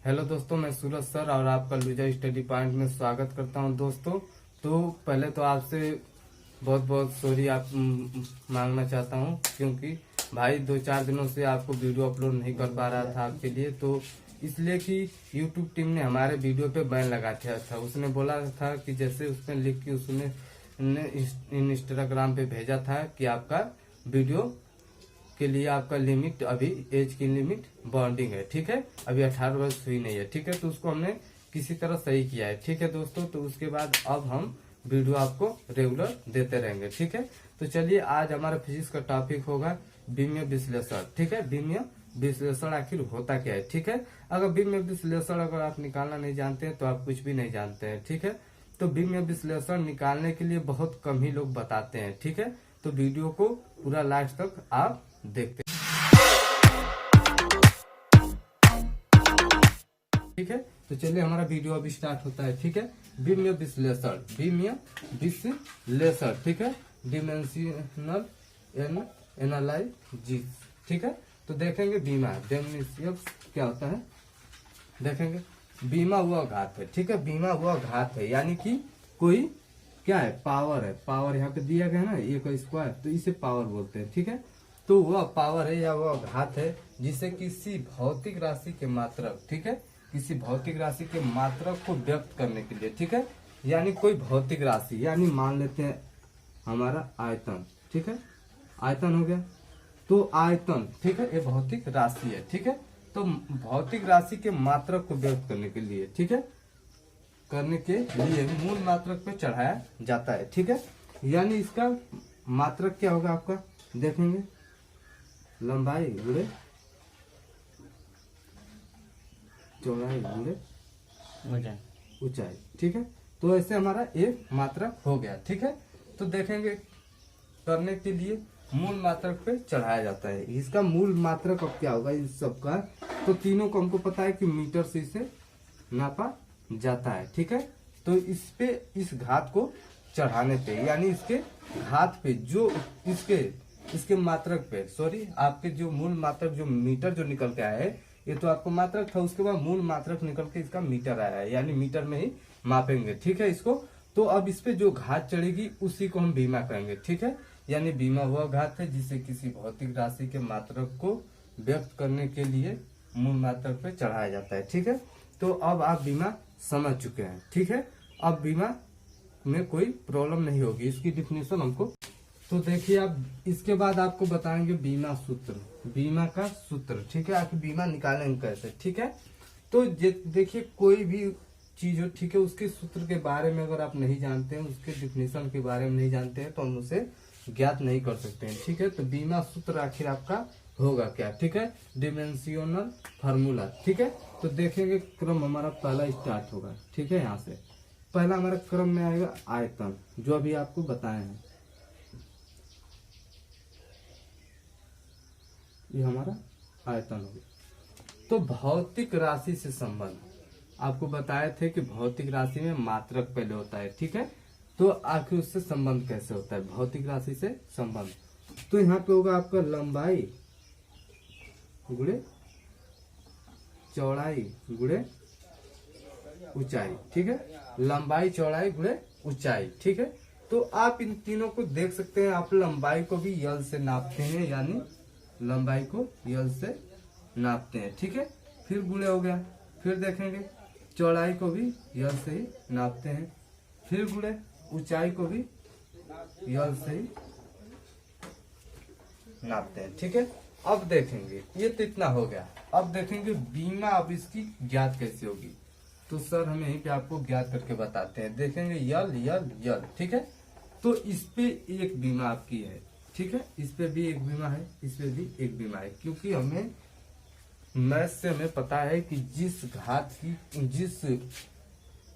Hello दोस्तों, मैं सूरज sir और आपका लूजा स्टडी पॉइंट में स्वागत करता हूं दोस्तों। तो पहले तो आपसे बहुत बहुत सॉरी मांगना चाहता हूं, क्योंकि भाई 2-4 दिनों से आपको वीडियो अपलोड नहीं कर पा रहा था आपके लिए। तो इसलिए कि यूट्यूब टीम ने हमारे वीडियो पे बैन लगा दिया था। उसने बोला था कि जैसे उसने लिख के उसने इंस्टाग्राम पे भेजा था कि आपका वीडियो के लिए आपका लिमिट, अभी एज की लिमिट बॉन्डिंग है, ठीक है। अभी 18 वर्ष हुई नहीं है, ठीक है। तो उसको हमने किसी तरह सही किया है, ठीक है दोस्तों। तो उसके बाद अब हम वीडियो आपको रेगुलर देते रहेंगे, ठीक है। तो चलिए, आज हमारा फिजिक्स का टॉपिक होगा बीमीय विश्लेषण, ठीक है। बीमीय विश्लेषण आखिर होता क्या है, ठीक है। अगर बीमीय विश्लेषण अगर आप निकालना नहीं जानते हैं तो आप कुछ भी नहीं जानते हैं, ठीक है। तो बीमीय विश्लेषण निकालने के लिए बहुत कम ही लोग बताते हैं, ठीक है। तो वीडियो को पूरा लास्ट तक आप देखते हैं, ठीक है। तो चलिए, हमारा वीडियो अभी स्टार्ट होता है, ठीक है। बीमीय विश्लेषण, बीमीय विश्लेषण, ठीक है। डिमेंशनल एनालिसिस, ठीक है। तो देखेंगे बीमा डेफिनेशन क्या होता है, देखेंगे। बीमा हुआ घात है, ठीक है। बीमा हुआ घात है यानी कि कोई क्या है, पावर है। पावर यहाँ पे दिया गया है ना, ए का स्क्वायर, तो इसे पावर बोलते हैं, ठीक है। तो वह पावर है या वह घात है जिसे किसी भौतिक राशि के मात्रक, ठीक है, किसी भौतिक राशि के मात्रक को व्यक्त करने के लिए, ठीक है। यानी कोई भौतिक राशि, यानी मान लेते हैं हमारा आयतन, ठीक है। आयतन हो गया, तो आयतन, ठीक है, ये भौतिक राशि है, ठीक है। तो भौतिक राशि के मात्रक को व्यक्त करने के लिए, ठीक है, करने के लिए मूल मात्रक पे चढ़ाया जाता है, ठीक है। यानी इसका मात्रक क्या होगा आपका, देखेंगे, लंबाई गुणे चौड़ाई गुणे ऊंचाई, ठीक है। तो ऐसे हमारा एक मात्रक हो गया, ठीक है। तो देखेंगे, करने के लिए मूल मात्रक पे चढ़ाया जाता है। इसका मूल मात्रक अब क्या होगा इन सबका, तो तीनों को हमको पता है कि मीटर से इसे नापा जाता है, ठीक है। तो इस पे, इस घात को चढ़ाने पे, यानी इसके घात पे, जो इसके मात्रक पे, सॉरी, आपके जो मूल मात्रक, जो मीटर जो निकल के आया है, ये तो आपको मात्रक था, उसके बाद मूल मात्रक निकल के इसका मीटर आया है, यानी मीटर में ही मापेंगे, ठीक है, इसको। तो अब इस पे जो घात चढ़ेगी उसी को हम बीमा कहेंगे, ठीक है। यानी बीमा वह घात है जिसे किसी भौतिक राशि के मात्रक को व्यक्त करने के लिए मूल मात्रक पे चढ़ाया जाता है, ठीक है। तो अब आप बीमा समझ चुके हैं, ठीक है। अब बीमा में कोई प्रॉब्लम नहीं होगी, इसकी डिफिनेशन हमको। तो देखिए, अब इसके बाद आपको बताएंगे बीमा सूत्र, बीमा का सूत्र, ठीक है। आखिर बीमा निकालेंगे कैसे, ठीक है। तो देखिए, कोई भी चीज हो, ठीक है, उसके सूत्र के बारे में अगर आप नहीं जानते हैं, उसके डिफिनेशन के बारे में नहीं जानते हैं, तो हम उसे ज्ञात नहीं कर सकते हैं, ठीक है। तो बीमा सूत्र आखिर आपका होगा क्या, ठीक है, डिमेंशिनल फार्मूला, ठीक है। तो देखेंगे, क्रम हमारा पहला स्टार्ट होगा, ठीक है। यहाँ से पहला हमारा क्रम में आएगा आयतन, जो अभी आपको बताए हैं, ये हमारा आयतन हो गया। तो भौतिक राशि से संबंध आपको बताए थे कि भौतिक राशि में मात्रक पहले होता है, ठीक है। तो आखिर उससे संबंध कैसे होता है, भौतिक राशि से संबंध। तो यहाँ पे होगा आपका लंबाई गुणे चौड़ाई गुणे ऊंचाई, ठीक है। लंबाई, चौड़ाई गुणे ऊंचाई, ठीक है। तो आप इन तीनों को देख सकते हैं। आप लंबाई को भी यल से नापते हैं, यानी लंबाई को यल से नापते हैं, ठीक है। फिर गुणे हो गया, फिर देखेंगे चौड़ाई को भी यल से ही नापते हैं, फिर गुणे ऊंचाई को भी यल से ही नापते हैं, ठीक है। अब देखेंगे, ये तो इतना हो गया। अब देखेंगे बीमा, अब इसकी ज्ञात कैसे होगी। तो सर हम यहीं पे आपको ज्ञात करके बताते हैं। देखेंगे यल यल यल, ठीक है। तो इस पे एक बीमा आपकी है, ठीक है। इस पे भी एक बीमा है, इस पे भी एक बीमा है, क्योंकि हमें मैथ से हमें पता है कि जिस घात की,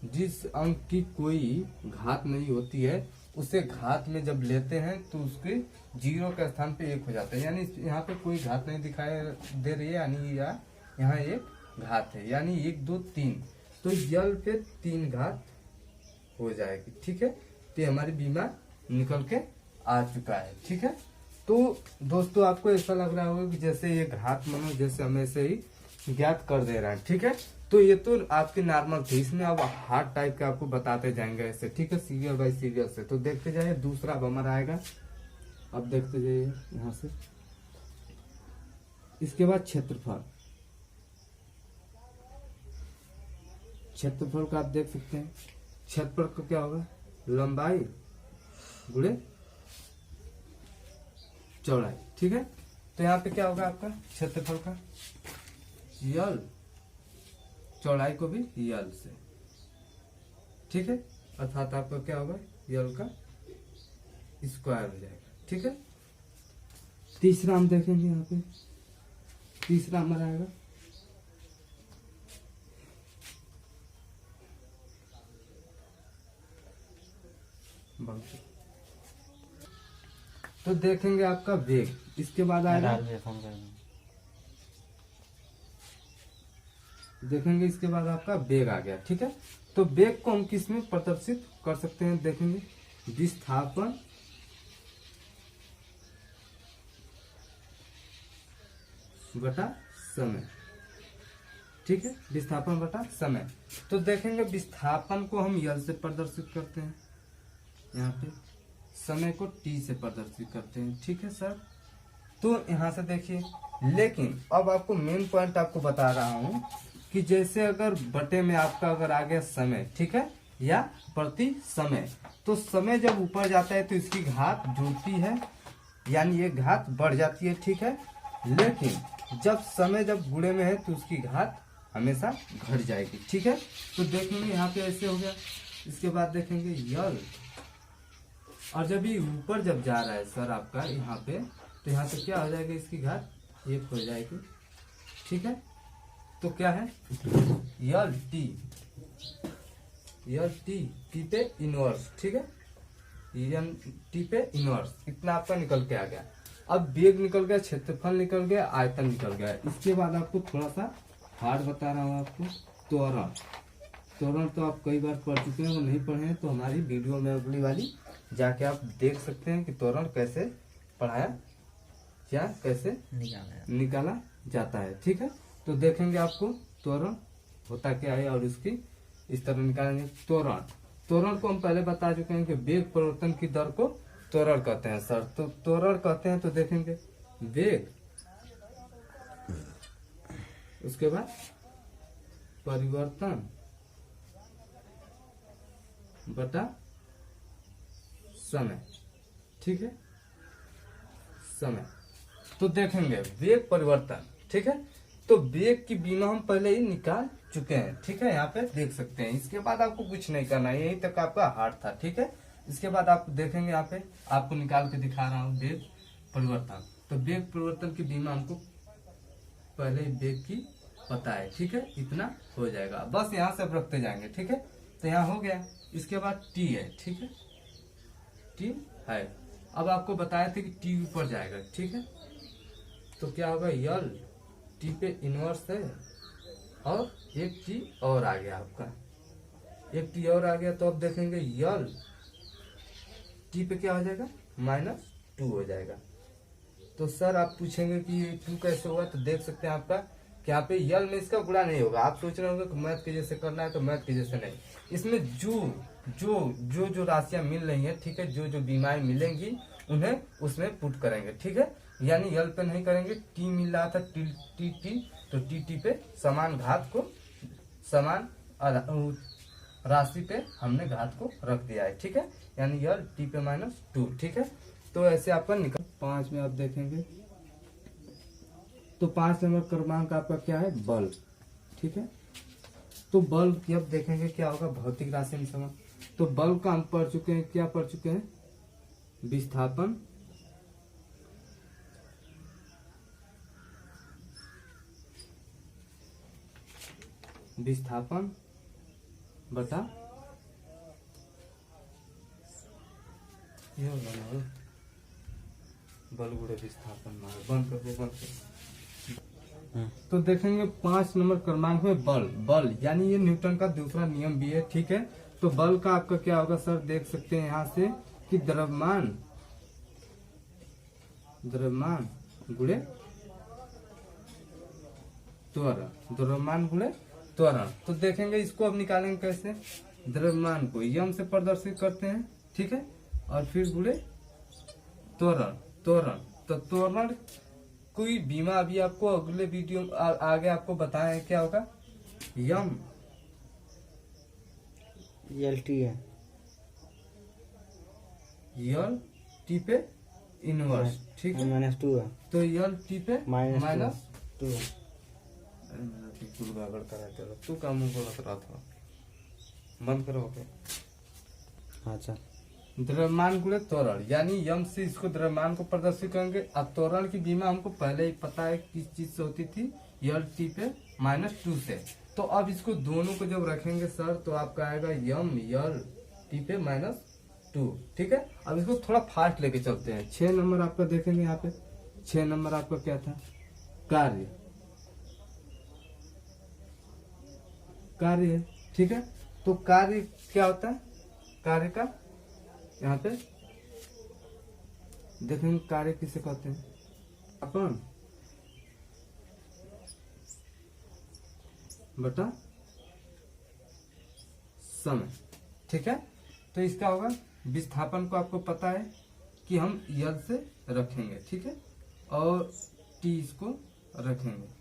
जिस अंक की कोई घात नहीं होती है, उसे घात में जब लेते हैं तो उसके 0 के स्थान पे 1 हो जाता है। यानी यहाँ पे कोई घात नहीं दिखाई दे रही है, यानी यहाँ एक घात है, यानी 1 2 3, तो यल पे 3 घात हो जाएगी, ठीक है। तो हमारी बीमा निकल के आ चुका है, ठीक है। तो दोस्तों, आपको ऐसा लग रहा होगा कि जैसे ये घात मानो जैसे हम ऐसे ही ज्ञात कर दे रहे हैं, ठीक है। तो ये तो आपकी नॉर्मल थी, इसमें अब हार्ड टाइप के आपको बताते जाएंगे ऐसे, ठीक है, सीरियल बाय सीरियल से। तो देखते जाइए, दूसरा अब हमारा आएगा, अब देखते जाइए यहाँ से। इसके बाद क्षेत्रफल, क्षेत्रफल का आप देख सकते हैं, क्षेत्रफल का क्या होगा, लंबाई गुणे चौड़ाई, ठीक है। तो यहाँ पे क्या होगा आपका क्षेत्रफल का यल, चौड़ाई को भी यल से, ठीक है, अर्थात आपका क्या होगा यल का स्क्वायर हो जाएगा, ठीक है। तीसरा हम देखेंगे यहाँ पे, तीसरा हमारा आएगा तो देखेंगे आपका वेग, इसके बाद आएगा देखेंगे, इसके बाद आपका वेग आ गया, ठीक है। तो वेग को हम किस में प्रदर्शित कर सकते हैं, देखेंगे विस्थापन बटा समय, ठीक है, विस्थापन बटा समय। तो देखेंगे विस्थापन को हम यल से प्रदर्शित करते हैं, यहाँ पे समय को टी से प्रदर्शित करते हैं, ठीक है सर। तो यहाँ से देखिए, लेकिन अब आपको मेन पॉइंट आपको बता रहा हूँ कि जैसे अगर बटे में आपका अगर आ गया समय, ठीक है, या प्रति समय, तो समय जब ऊपर जाता है तो इसकी घात जुड़ती है, यानी ये घात बढ़ जाती है, ठीक है। लेकिन जब समय जब गुणे में है तो उसकी घात हमेशा घट जाएगी, ठीक है। तो देखेंगे यहाँ पे ऐसे हो गया, इसके बाद देखेंगे यल, और जब ये ऊपर जब जा रहा है सर आपका यहाँ पे, तो यहाँ पे क्या हो जाएगा, इसकी घात 1 हो जाएगी, ठीक है। तो क्या है यल टी, यल टी, टी पे इनवर्स, ठीक है, यल टी पे इनवर्स, इतना आपका निकल के आ गया। अब वेग निकल गया, क्षेत्रफल निकल गया, आयतन निकल गया। इसके बाद आपको थोड़ा सा हार्ड बता रहा हूँ आपको, त्वरण। त्वरण तो आप कई बार पढ़ चुके हैं, वो नहीं पढ़े हैं तो हमारी वीडियो में अगली वाली जाके आप देख सकते हैं कि त्वरण कैसे पढ़ाया, क्या कैसे निकाला जाता है, ठीक है। तो देखेंगे आपको त्वरण होता क्या है और इसकी इस तरह निकालेंगे। त्वरण, त्वरण को हम पहले बता चुके हैं कि वेग परिवर्तन की दर को त्वरण कहते हैं सर। तो त्वरण कहते हैं, तो देखेंगे वेग, उसके बाद परिवर्तन बटा समय, ठीक है, समय। तो देखेंगे वेग परिवर्तन, ठीक है। तो वेग की बिना हम पहले ही निकाल चुके हैं, ठीक है, यहाँ पे देख सकते हैं। इसके बाद आपको कुछ नहीं करना है, यही तक आपका हार्ड था, ठीक है। इसके बाद आप देखेंगे यहाँ पे आपको निकाल के दिखा रहा हूँ वेग परिवर्तन। तो वेग परिवर्तन की बीमा हमको पहले वेग की पता है, ठीक है, इतना हो जाएगा, बस यहाँ से रखते जाएंगे, ठीक है। तो यहाँ हो गया, इसके बाद टी है, ठीक है, टी है। अब आपको बताया था कि टी ऊपर जाएगा, ठीक है। तो क्या होगा यल टी पे इनवर्स है, और एक टी और आ गया आपका, एक टी और आ गया। तो अब देखेंगे यल टी पे क्या हो जाएगा -2 हो जाएगा। तो सर आप पूछेंगे कि 2 कैसे हुआ, तो देख सकते हैं आपका कि यहाँ पे यल में इसका गुणा नहीं होगा। आप सोच रहे होंगे कि मैथ के जैसे करना है, तो मैथ के जैसे नहीं, इसमें जो राशियां मिल रही है, ठीक है, जो बीमाएं मिलेंगी उन्हें उसमें पुट करेंगे, ठीक है। यानी यल पे नहीं करेंगे, टी मिल रहा था टी तो टी पे समान घात को, समान राशि पे हमने घात को रख दिया है, ठीक है, यानी यल टी पे -2, ठीक है। तो ऐसे आपका निकल 5 में आप देखेंगे, तो 5 नंबर क्रमांक आपका क्या है, बल, ठीक है। तो बल की अब देखेंगे क्या होगा, भौतिक राशि में समझ। तो बल का हम पढ़ चुके हैं, क्या पढ़ चुके हैं, विस्थापन बटा बल गुणे विस्थापन, बंद कर दो। तो देखेंगे 5 नंबर क्रमांक में बल यानी ये न्यूटन का दूसरा नियम भी है, ठीक है। तो बल का आपका क्या होगा सर, देख सकते हैं यहाँ से कि द्रव्यमान गुणे त्वरण, द्रव्यमान गुणे त्वरण। तो देखेंगे इसको अब निकालेंगे कैसे, द्रव्यमान को यम से प्रदर्शित करते हैं, ठीक है, और फिर गुणे त्वरण। त्वरण तो त्वरण कोई बीमा अभी आपको अगले वीडियो आगे आपको बताएं क्या होगा, यम यल टी है, यल टी पे इनवर्स, ठीक है, -2 है, तो यल टी पे -2 है। अरे मेरा बिल्कुल गड़बड़ करा चलो, तू का मुंह बोलत रहा था, बंद करो। ओके, हाँ चल। द्रव्यमान गुणे त्वरण, यानी यम से इसको द्रव्यमान को प्रदर्शित करेंगे। अब त्वरण की बीमा हमको पहले ही पता है किस चीज से होती थी, यल टी पे -2 से। तो अब इसको दोनों को जब रखेंगे सर तो आपका आएगा यम यल टी पे -2, ठीक है। अब इसको थोड़ा फास्ट लेके चलते हैं। 6 नंबर आपका देखेंगे यहाँ पे, 6 नंबर आपका क्या था, कार्य। कार्य है, ठीक है। तो कार्य क्या होता है, कार्य का यहाँ पे देखेंगे कार्य किसे कहते हैं, अपन बटा समय, ठीक है। तो इसका होगा विस्थापन को आपको पता है कि हम यल से रखेंगे, ठीक है, और टी इसको रखेंगे।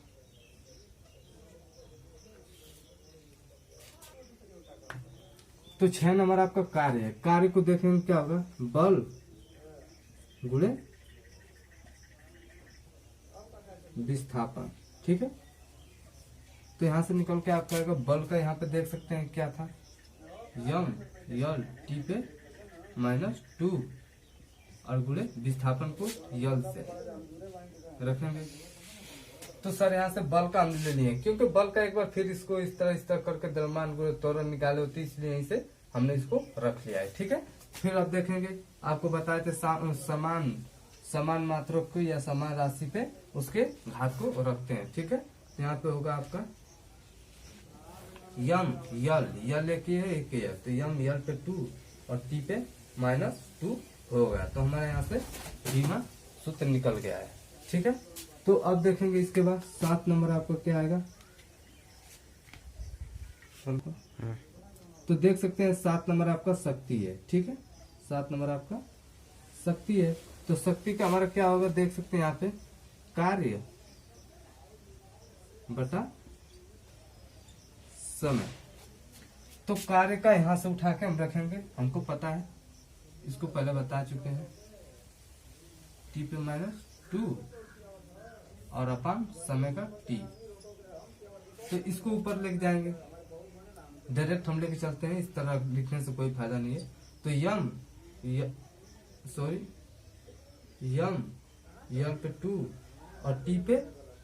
तो 6 नंबर आपका कार्य है। कार्य को देखेंगे क्या होगा, बल गुणे विस्थापन, ठीक है। तो यहां से निकल के आपका आएगा बल का, यहाँ पे देख सकते हैं क्या था, यम यल टी पे -2 और गुणे विस्थापन को यल से रखेंगे। तो सर यहाँ से बल का हम ले लिए, क्योंकि बल का एक बार फिर इसको इस तरह करके द्रव्यमान गुणे त्वरण निकाले होते, इसलिए यहीं से हमने इसको रख लिया है, ठीक है। फिर अब देखेंगे, आपको बताए थे समान मात्रक को या समान राशि पे उसके घात को रखते हैं, ठीक है। तो यहाँ पे होगा आपका यम यल एक है, एक यल, तो यम यल पे 2 और टी पे -2 हो गया। तो हमारे यहाँ से बीमा सूत्र निकल गया है, ठीक है। तो अब देखेंगे इसके बाद 7 नंबर आपको क्या आएगा, तो देख सकते हैं 7 नंबर आपका शक्ति है, ठीक है। 7 नंबर आपका शक्ति है। तो शक्ति का हमारा क्या होगा, देख सकते हैं यहाँ पे कार्य बटा समय। तो कार्य का यहां से उठा के हम रखेंगे, हमको पता है, इसको पहले बता चुके हैं, टी पे -2 और अपन समय का टी। तो इसको ऊपर लेके जाएंगे, डायरेक्ट हम लेके चलते हैं, इस तरह लिखने से कोई फायदा नहीं है। तो यम यल पे 2 और टी पे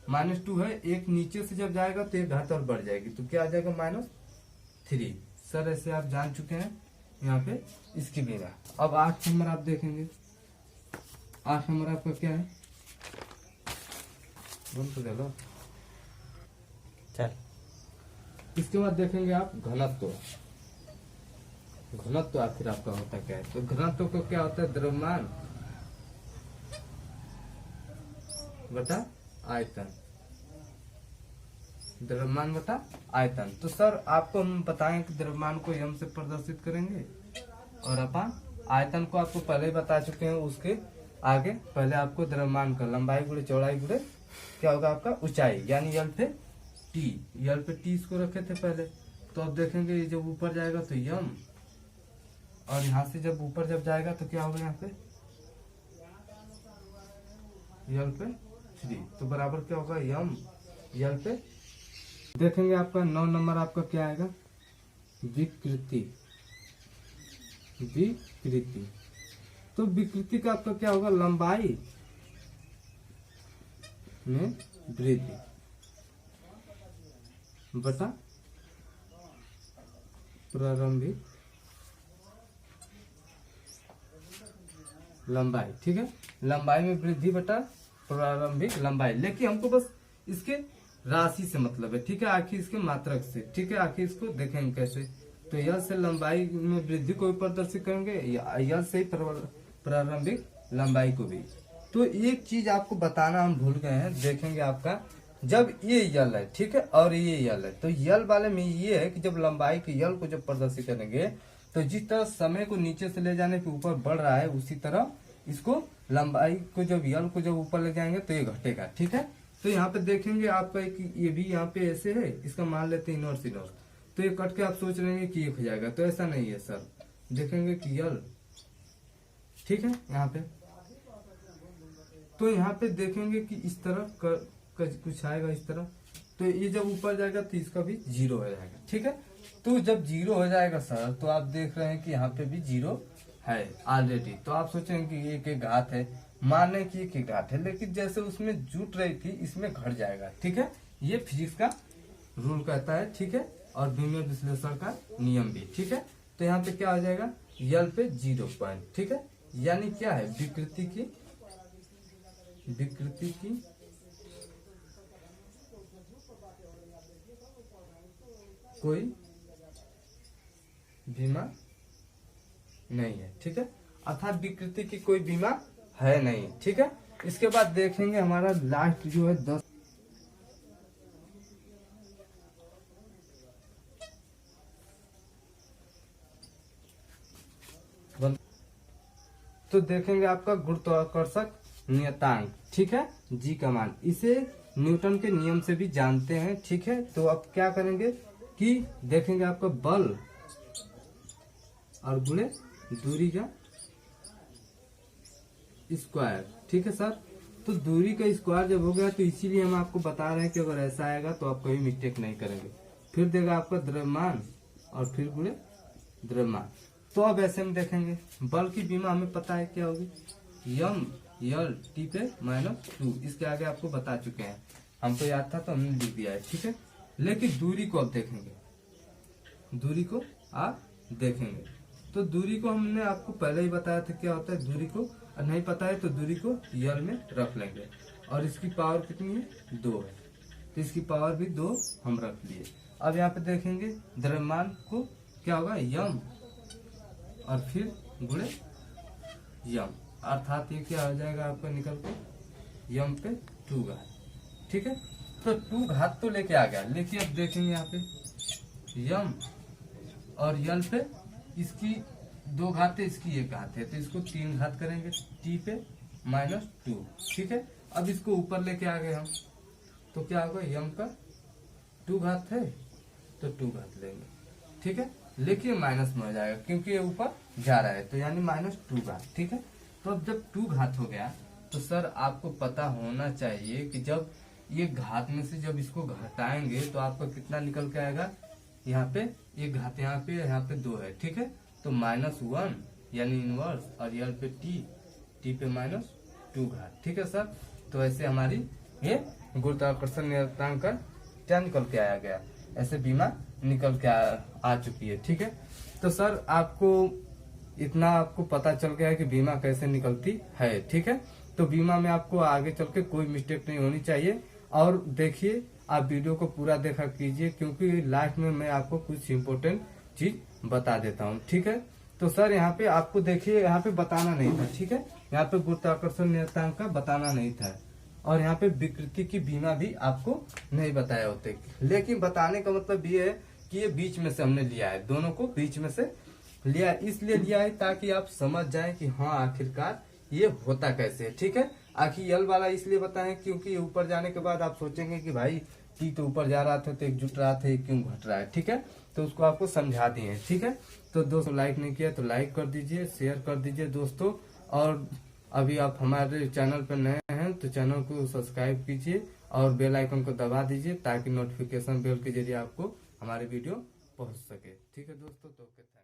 -2 है, एक नीचे से जब जाएगा तो एक घात और बढ़ जाएगी, तो क्या आ जाएगा -3। सर ऐसे आप जान चुके हैं यहाँ पे इसकी बिना। अब 8 नंबर आप देखेंगे, 8 नंबर आपका क्या है, बंद तो चलो चल। इसके बाद देखेंगे आप घनत्व। घनत्व आखिर आपका होता क्या है, तो घनत्व को क्या होता है, द्रव्यमान बटा आयतन, द्रव्यमान बटा आयतन। तो सर आपको हम बताएं कि द्रव्यमान को यम से प्रदर्शित करेंगे और अपन आयतन को आपको पहले ही बता चुके हैं, उसके आगे पहले आपको द्रव्यमान का लंबाई गुणे चौड़ाई गुणे क्या होगा आपका ऊंचाई, यानी यल पे टी इसको रखे थे पहले। तो अब देखेंगे ये जब ऊपर जाएगा तो यम, और यहाँ से जब ऊपर जब जाएगा तो क्या होगा यहाँ पे यल पे 3, तो बराबर क्या होगा यम यल पे। देखेंगे आपका 9 नंबर आपका क्या आएगा, विकृति। तो विकृति का आपका क्या होगा, लंबाई में वृद्धि बटा प्रारंभिक लंबाई, ठीक है। लंबाई में वृद्धि बटा प्रारंभिक लंबाई, लेकिन हमको बस इसके राशि से मतलब है, ठीक है, आखिर इसके मात्रक से, ठीक है। आखिर इसको देखेंगे कैसे, तो यल से लंबाई में वृद्धि को भी प्रदर्शित करेंगे, यल से प्रारंभिक लंबाई को भी। तो एक चीज आपको बताना हम भूल गए हैं, देखेंगे आपका जब ये यल है, ठीक है, और ये यल है, तो यल वाले में ये है कि जब लंबाई के यल को जब प्रदर्शित करेंगे तो जिस तरह समय को नीचे से ले जाने के ऊपर बढ़ रहा है, उसी तरह इसको लंबाई को जब यल को जब ऊपर ले जाएंगे तो ये घटेगा, ठीक है। तो यहाँ पे देखेंगे आपका एक ये भी यहाँ पे ऐसे है, इसका मान लेते हैं इनवर्स इनवर्स, तो ये कट के आप सोच रहे हैं कि ये हो जाएगा, तो ऐसा नहीं है सर। देखेंगे कि यल, ठीक है, यहाँ पे तो यहाँ पे देखेंगे कि इस तरह कुछ आएगा इस तरह, तो ये जब ऊपर जाएगा तो इसका भी 0 हो जाएगा, ठीक है। तो जब 0 हो जाएगा सर, तो आप देख रहे हैं कि यहाँ पे भी 0 है ऑलरेडी, तो आप सोचेंगे कि ये एक घात है, माने कि एक घात है, लेकिन जैसे उसमें जुट रही थी इसमें घट जाएगा, ठीक है। ये फिजिक्स का रूल कहता है, ठीक है, और विमेय विश्लेषण का नियम भी, ठीक है। तो यहाँ पे क्या हो जाएगा, यल पे 0 पॉइंट, ठीक है, यानी क्या है, विकृति की कोई बीमा नहीं है, ठीक है, अर्थात विकृति की कोई बीमा है नहीं, ठीक है। इसके बाद देखेंगे हमारा लास्ट जो है 10, तो देखेंगे आपका गुरुत्वाकर्षक नियतांक, ठीक है, जी का मान, इसे न्यूटन के नियम से भी जानते हैं, ठीक है। तो अब क्या करेंगे कि देखेंगे आपका बल और गुणे दूरी का स्क्वायर, ठीक है सर। तो दूरी का स्क्वायर जब हो गया तो इसीलिए हम आपको बता रहे हैं कि अगर ऐसा आएगा तो आप कभी मिस्टेक नहीं करेंगे। फिर देगा आपका द्रव्यमान और फिर गुणे द्रव्यमान। तो अब ऐसे में देखेंगे बल की बीमा हमें पता है क्या होगी, यम यल टी पे -2, इसके आगे आपको बता चुके हैं, हमको याद था तो हमने लिख दिया है, ठीक है। लेकिन दूरी को अब देखेंगे, दूरी को आप देखेंगे, तो दूरी को हमने आपको पहले ही बताया था क्या होता है, दूरी को नहीं पता है तो दूरी को यल में रख लेंगे, और इसकी पावर कितनी है, 2 है, तो इसकी पावर भी 2 हम रख लिए। अब यहाँ पे देखेंगे द्रव्यमान को क्या होगा, यम और फिर गुणे यम, अर्थात ये क्या हो जाएगा आपका निकल के यम पे 2 घात, ठीक है। तो 2 घात तो लेके आ गया, लेकिन अब देखेंगे यहाँ पे यम और यल पे इसकी 2 घात है, इसकी 1 घात है, तो इसको 3 घात करेंगे टी पे -2, ठीक है। अब इसको ऊपर लेके आ गए हम, तो क्या होगा, यम का 2 घात है तो 2 घात लेंगे, ठीक है, लेकिन माइनस में हो जाएगा क्योंकि ये ऊपर जा रहा है, तो यानी -2 घात, ठीक है। तो अब जब 2 घात हो गया तो सर आपको पता होना चाहिए कि जब ये घात में से जब इसको घटाएंगे तो आपका कितना निकल के आएगा, यहाँ पे 1 घात यहाँ पे 2 है, ठीक है, तो -1 यानी इनवर्स, और यल पे टी पे -2 घात, ठीक है सर। तो ऐसे हमारी ये गुरुत्वाकर्षण नियतांक का क्या निकल के आया गया, ऐसे बीमा निकल के आ चुकी है, ठीक है। तो सर आपको इतना आपको पता चल गया है कि बीमा कैसे निकलती है, ठीक है। तो बीमा में आपको आगे चल के कोई मिस्टेक नहीं होनी चाहिए, और देखिए आप वीडियो को पूरा देखा कीजिए, क्योंकि लास्ट में मैं आपको कुछ इम्पोर्टेंट चीज बता देता हूँ, ठीक है। तो सर यहाँ पे आपको देखिए, यहाँ पे बताना नहीं था, ठीक है, यहाँ पे गुरुत्वाकर्षण नियतांक का बताना नहीं था, और यहाँ पे विकृति की बीमा भी आपको नहीं बताया होते, लेकिन बताने का मतलब ये है कि ये बीच में से हमने लिया है, दोनों को बीच में से लिया, इसलिए लिया है ताकि आप समझ जाएं कि हाँ आखिरकार ये होता कैसे है, ठीक है। आखिर यल वाला इसलिए बताएं क्योंकि ऊपर जाने के बाद आप सोचेंगे कि भाई टी तो ऊपर जा रहा था तो एक जुट रहा था, ये क्यों घट रहा है, ठीक है। तो उसको आपको समझा दिए, ठीक है। तो दोस्तों लाइक नहीं किया तो लाइक कर दीजिए, शेयर कर दीजिए दोस्तों, और अभी आप हमारे चैनल पर नए हैं तो चैनल को सब्सक्राइब कीजिए और बेल आइकन को दबा दीजिए ताकि नोटिफिकेशन बेल के जरिए आपको हमारे वीडियो पहुंच सके, ठीक है दोस्तों। तो